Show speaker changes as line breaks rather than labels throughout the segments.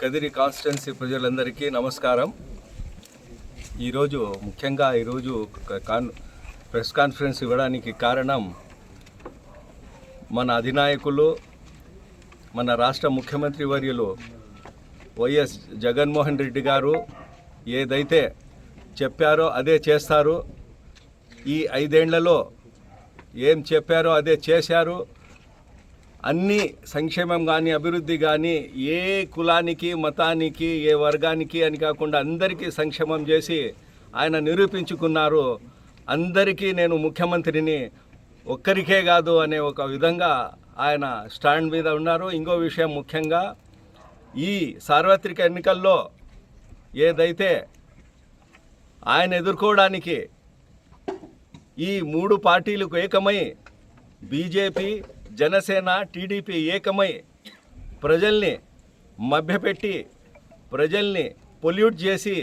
Kadiri constituency ప్రజలందరికీ నమస్కారం. ముఖ్యంగా ఈరోజు ప్రెస్ కాన్ఫరెన్స్ ఇవ్వడానికి కారణం మన అధినాయకులు, మన రాష్ట్ర ముఖ్యమంత్రి వర్యులు వైఎస్ జగన్మోహన్ రెడ్డి గారు ఏదైతే చెప్పారో అదే చేస్తారు. ఈ 5 ఏళ్లలో ఏం చెప్పారో అదే చేశారు. అన్ని సంక్షేమం కానీ అభివృద్ధి కానీ ఏ కులానికి, మతానికి, ఏ వర్గానికి అని కాకుండా అందరికీ సంక్షేమం చేసి ఆయన నిరూపించుకున్నారు. అందరికీ నేను ముఖ్యమంత్రిని, ఒక్కరికే కాదు అనే ఒక విధంగా ఆయన స్టాండ్ మీద ఉన్నారు. ఇంకో విషయం, ముఖ్యంగా ఈ సార్వత్రిక ఎన్నికల్లో ఏదైతే ఆయన ఎదుర్కోవడానికి ఈ 3 పార్టీలకు ఏకమై బీజేపీ, జనసేన, టీడీపీ ఏకమై ప్రజల్ని మభ్యపెట్టి ప్రజల్ని పొల్యూట్ చేసి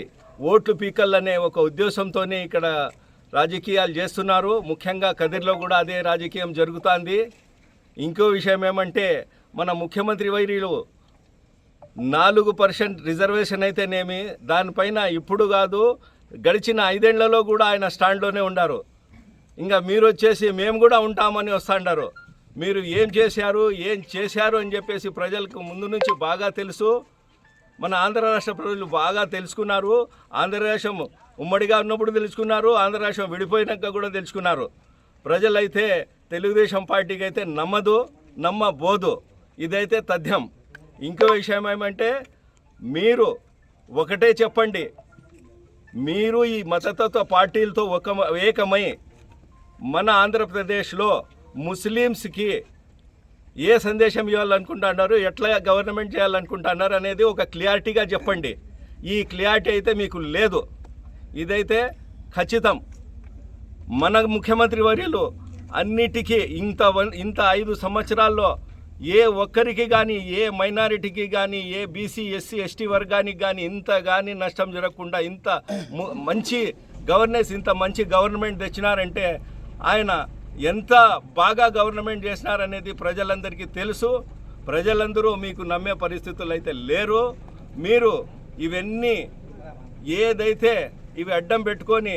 ఓట్లు పీకల్లనే ఒక ఉద్దేశంతోనే ఇక్కడ రాజకీయాలు చేస్తున్నారు. ముఖ్యంగా కదిరిలో కూడా అదే రాజకీయం జరుగుతోంది. ఇంకో విషయం ఏమంటే, మన ముఖ్యమంత్రి వైరీలు 4% రిజర్వేషన్ అయితేనేమి, దానిపైన ఇప్పుడు కాదు గడిచిన 5 ఏళ్లలో కూడా ఆయన స్టాండ్లోనే ఉన్నారు. ఇంకా మీరు వచ్చేసి మేము కూడా ఉంటామని వస్తాండారు. మీరు ఏం చేశారు అని చెప్పేసి ప్రజలకు ముందు నుంచి బాగా తెలుసు. మన ఆంధ్ర రాష్ట్ర ప్రజలు బాగా తెలుసుకున్నారు. ఆంధ్ర రాష్ట్రం ఉమ్మడిగా ఉన్నప్పుడు తెలుసుకున్నారు, ఆంధ్ర రాష్ట్రం విడిపోయినాక కూడా తెలుసుకున్నారు. ప్రజలైతే తెలుగుదేశం పార్టీకి అయితే నమ్మబోదు. ఇదైతే తథ్యం. ఇంకో విషయం ఏమంటే, మీరు ఒకటే చెప్పండి, మీరు ఈ మతతత్వ పార్టీలతో ఏకమై మన ఆంధ్రప్రదేశ్లో ముస్లిమ్స్కి ఏ సందేశం ఇవ్వాలనుకుంటున్నారు, ఎట్లా గవర్నమెంట్ చేయాలనుకుంటున్నారు అనేది ఒక క్లియారిటీగా చెప్పండి. ఈ క్లియారిటీ అయితే మీకు లేదు. ఇదైతే ఖచ్చితం. మన ముఖ్యమంత్రి వర్యులు అన్నిటికీ ఇంత 5 సంవత్సరాల్లో ఏ ఒక్కరికి కానీ, ఏ మైనారిటీకి కానీ, ఏ బీసీ, ఎస్సీ, ఎస్టీ వర్గానికి కానీ ఇంత కానీ నష్టం జరగకుండా ఇంత మంచి గవర్నెన్స్, ఇంత మంచి గవర్నమెంట్ తెచ్చినారంటే ఆయన ఎంత బాగా గవర్నమెంట్ చేసినారనేది ప్రజలందరికీ తెలుసు. ప్రజలందరూ మీకు నమ్మే పరిస్థితులు అయితే లేరు. మీరు ఇవన్నీ ఏదైతే ఇవి అడ్డం పెట్టుకొని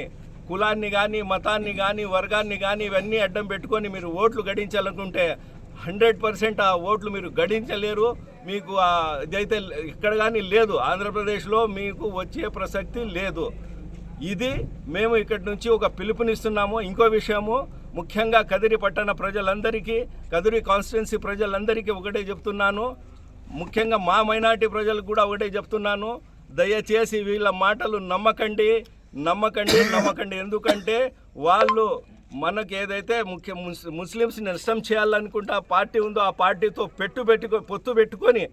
కులాన్ని కానీ, మతాన్ని కానీ, వర్గాన్ని కానీ ఇవన్నీ అడ్డం పెట్టుకొని మీరు ఓట్లు గడించాలనుకుంటే 100% ఆ ఓట్లు మీరు గడించలేరు. మీకు ఇదైతే ఇక్కడ కానీ లేదు, ఆంధ్రప్రదేశ్లో మీకు వచ్చే ప్రసక్తి లేదు. ఇది మేము ఇక్కడి నుంచి ఒక పిలుపునిస్తున్నాము. ఇంకో విషయము, ముఖ్యంగా కదిరి పట్టణ ప్రజలందరికీ, కదిరి కాన్స్టిట్యున్సీ ప్రజలందరికీ ఒకటే చెప్తున్నాను. ముఖ్యంగా మా మైనారిటీ ప్రజలకు కూడా ఒకటే చెప్తున్నాను, దయచేసి వీళ్ళ మాటలు నమ్మకండి. ఎందుకంటే వాళ్ళు మనకు ఏదైతే ముస్లిమ్స్ని నష్టం చేయాలనుకుంటే ఆ పార్టీ ఉందో ఆ పార్టీతో పొత్తు పెట్టుకొని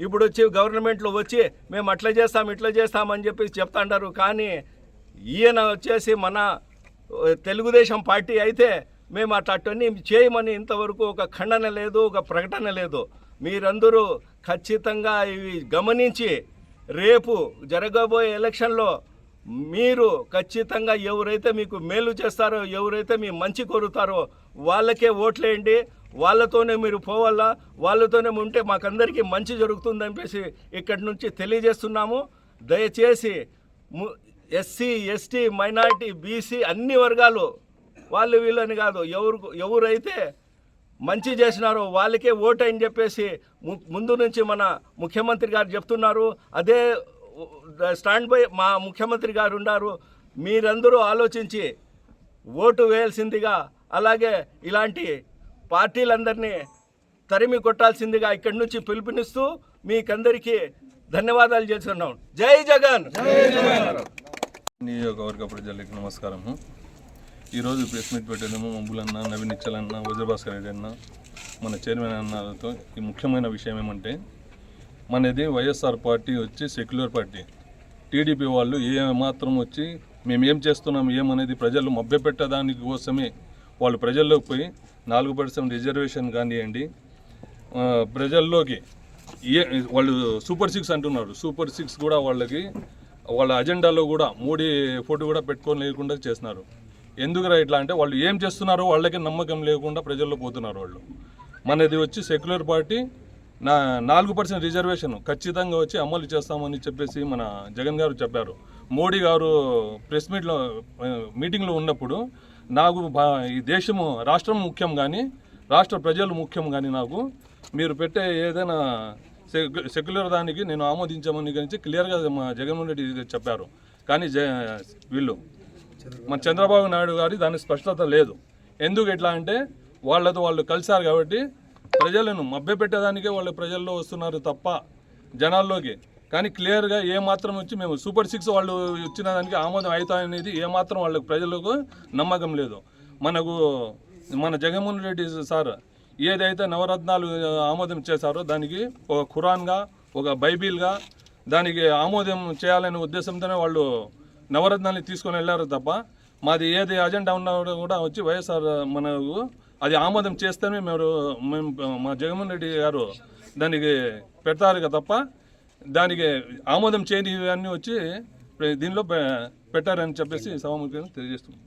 ఇప్పుడు వచ్చి గవర్నమెంట్లో వచ్చి మేము అట్లా చేస్తాం ఇట్లా చేస్తామని చెప్పి చెప్తాంటారు. కానీ ఈయన వచ్చేసి మన తెలుగుదేశం పార్టీ అయితే మేము అట్లన్నీ చేయమని ఇంతవరకు ఒక ఖండన లేదు, ఒక ప్రకటన లేదు. మీరందరూ ఖచ్చితంగా ఇవి గమనించి రేపు జరగబోయే ఎలక్షన్లో మీరు ఖచ్చితంగా ఎవరైతే మీకు మేలు చేస్తారో, ఎవరైతే మీ మంచి కోరుతారో వాళ్ళకే ఓట్లేయండి. వాళ్ళతోనే మీరు పోవాలా, వాళ్ళతోనే ఉంటే మాకందరికీ మంచి జరుగుతుందని చెప్పేసి ఇక్కడి నుంచి తెలియజేస్తున్నాము. దయచేసి ఎస్సీ, ఎస్టీ, మైనారిటీ, బీసీ అన్ని వర్గాలు, వాళ్ళు వీళ్ళని కాదు, ఎవరైతే మంచి చేసినారో వాళ్ళకే ఓటు అని చెప్పేసి ముందు నుంచి మన ముఖ్యమంత్రి గారు చెప్తున్నారు. అదే స్టాండ్ బై మా ముఖ్యమంత్రి గారు ఉన్నారు. మీరందరూ ఆలోచించి ఓటు వేయాల్సిందిగా, అలాగే ఇలాంటి పార్టీలందరినీ తరిమి కొట్టాల్సిందిగా ఇక్కడి నుంచి పిలుపునిస్తూ మీకందరికీ ధన్యవాదాలు చేస్తున్నాం. జై జగన్.
నియోజకవర్గ ప్రజలకు నమస్కారము. ఈరోజు ప్రెస్ మీట్ పెట్టేదేమో మబ్బులన్న, నవీన్ నిచ్చల్ అన్న, వజ్రభాస్కర్ రెడ్డి అన్న, మన చైర్మన్ అన్నతో ఈ ముఖ్యమైన విషయం ఏమంటే, మనది వైఎస్ఆర్ పార్టీ వచ్చి సెక్యులర్ పార్టీ. టీడీపీ వాళ్ళు మాత్రం వచ్చి మేము ఏం చేస్తున్నాం ఏమనేది ప్రజలు మభ్యపెట్టడానికి కోసమే వాళ్ళు ప్రజల్లోకి పోయి 4% రిజర్వేషన్ కానివ్వండి, ప్రజల్లోకి వాళ్ళు సూపర్ 6 అంటున్నారు. సూపర్ 6 కూడా వాళ్ళ అజెండాలో కూడా మోడీ ఫోటో కూడా పెట్టుకొని లేకుండా చేస్తున్నారు. ఎందుకురా ఇట్లా అంటే, వాళ్ళు ఏం చేస్తున్నారో వాళ్ళకి నమ్మకం లేకుండా ప్రజల్లో పోతున్నారు వాళ్ళు. మనది వచ్చి సెక్యులర్ పార్టీ, నా 4% రిజర్వేషన్ ఖచ్చితంగా వచ్చి అమలు చేస్తామని చెప్పేసి మన జగన్ గారు చెప్పారు. మోడీ గారు ప్రెస్ మీటింగ్లో ఉన్నప్పుడు నాకు ఈ దేశము రాష్ట్రం ముఖ్యం కానీ రాష్ట్ర ప్రజలు ముఖ్యం కానీ నాకు మీరు పెట్టే ఏదైనా సెక్యులర్ దానికి నేను ఆమోదించామని గురించి క్లియర్గా మా జగన్మోహన్ రెడ్డి చెప్పారు. కానీ వీళ్ళు మన చంద్రబాబు నాయుడు గారి దాని స్పష్టత లేదు. ఎందుకు ఎట్లా అంటే వాళ్ళతో వాళ్ళు కలిశారు కాబట్టి ప్రజలను మభ్యపెట్టేదానికే వాళ్ళు ప్రజల్లో వస్తున్నారు తప్ప జనాల్లోకి. కానీ క్లియర్గా ఏమాత్రం వచ్చి మేము సూపర్ 6 వాళ్ళు ఇచ్చిన దానికి ఆమోదం అవుతాయనేది ఏమాత్రం వాళ్ళకి ప్రజలకు నమ్మకం లేదు. మన జగన్మోహన్ రెడ్డి సార్ ఏదైతే నవరత్నాలు ఆమోదం చేశారో దానికి ఒక ఖురాన్గా ఒక బైబిల్గా దానికి ఆమోదం చేయాలనే ఉద్దేశంతోనే వాళ్ళు నవరత్నాన్ని తీసుకొని వెళ్ళారు తప్ప మాది ఏది అజెండా ఉన్నా కూడా వచ్చి వైఎస్ఆర్ మనకు అది ఆమోదం చేస్తేనే మేము మా జగన్మోహన్ రెడ్డి గారు దానికి పెడతారు తప్ప దానికి ఆమోదం చేయని అన్నీ వచ్చి దీనిలో పెట్టారని చెప్పేసి సభాముఖంగా తెలియజేస్తున్నాం.